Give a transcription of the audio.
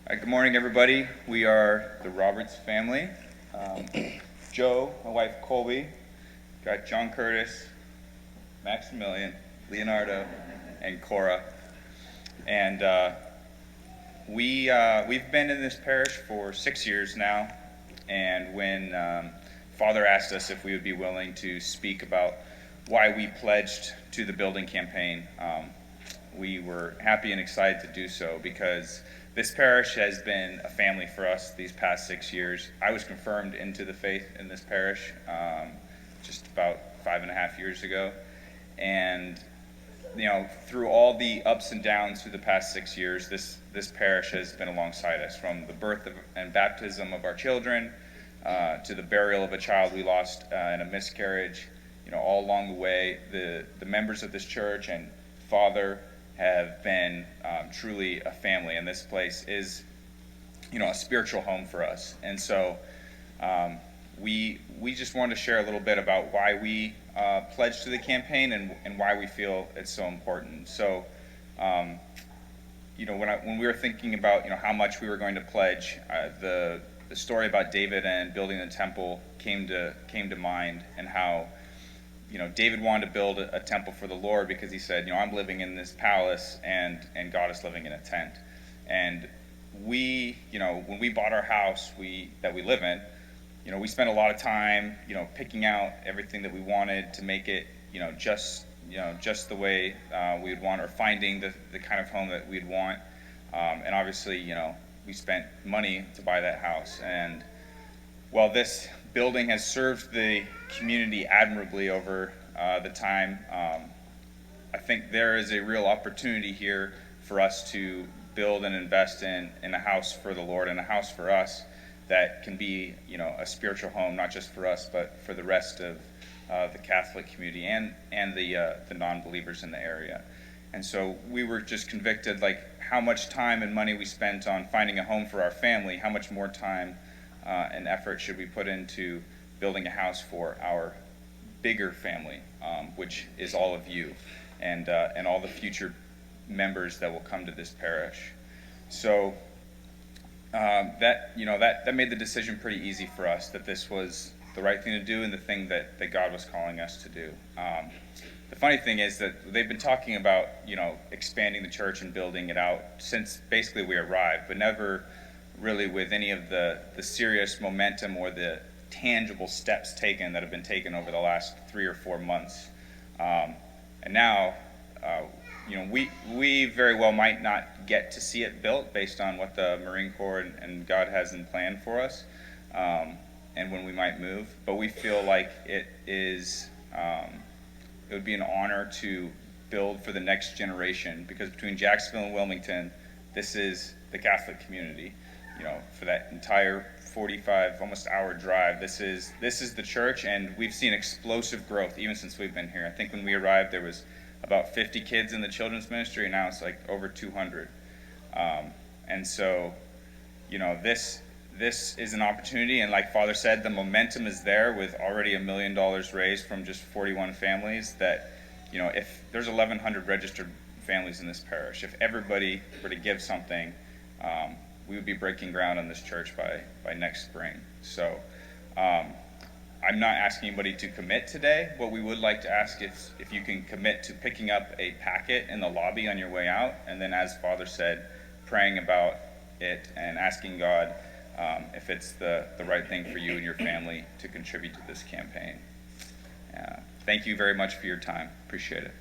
Good morning, everybody. We are the Roberts family. Joe, my wife Colby, got John Curtis, Maximilian, Leonardo, and Cora. And we've been in this parish for 6 years now. And when Father asked us if we would be willing to speak about why we pledged to the building campaign, we were happy and excited to do so because this parish has been a family for us these past 6 years. I was confirmed into the faith in this parish just about 5.5 years ago. And through all the ups and downs through the past 6 years, this parish has been alongside us, from the birth and baptism of our children to the burial of a child we lost in a miscarriage. All along the way, the members of this church and Father have been truly a family, and this place is, a spiritual home for us. And so we just wanted to share a little bit about why we pledged to the campaign and why we feel it's so important. So, when we were thinking about how much we were going to pledge, the story about David and building the temple came to mind, and how David wanted to build a temple for the Lord because he said, I'm living in this palace and God is living in a tent. And we, when we bought our house that we live in, we spent a lot of time, picking out everything that we wanted to make it, just the way we would want, or finding the kind of home that we'd want. And obviously, we spent money to buy that house. And while this building has served the community admirably over the time, I think there is a real opportunity here for us to build and invest in a house for the Lord, and a house for us that can be a spiritual home, not just for us, but for the rest of the Catholic community and the non-believers in the area. And so we were just convicted, how much time and money we spent on finding a home for our family, how much more time and effort should we put into building a house for our bigger family, which is all of you and all the future members that will come to this parish. So that made the decision pretty easy for us, that this was the right thing to do and the thing that God was calling us to do. The funny thing is that they've been talking about expanding the church and building it out since basically we arrived, but never really with any of the serious momentum or the tangible steps taken that have been taken over the last 3 or 4 months. And now, we very well might not get to see it built based on what the Marine Corps and God has in plan for us, and when we might move. But we feel like it would be an honor to build for the next generation, because between Jacksonville and Wilmington, this is the Catholic community. For that entire 45 almost hour drive, this is the church, and we've seen explosive growth even since we've been here. I think when we arrived there was about 50 kids in the children's ministry, and now it's over 200. And so this is an opportunity, and like Father said, the momentum is there with already $1 million raised from just 41 families. That if there's 1,100 registered families in this parish, if everybody were to give something, we would be breaking ground on this church by next spring. So I'm not asking anybody to commit today. What we would like to ask is if you can commit to picking up a packet in the lobby on your way out, and then, as Father said, praying about it and asking God if it's the right thing for you and your family to contribute to this campaign. Thank you very much for your time. Appreciate it.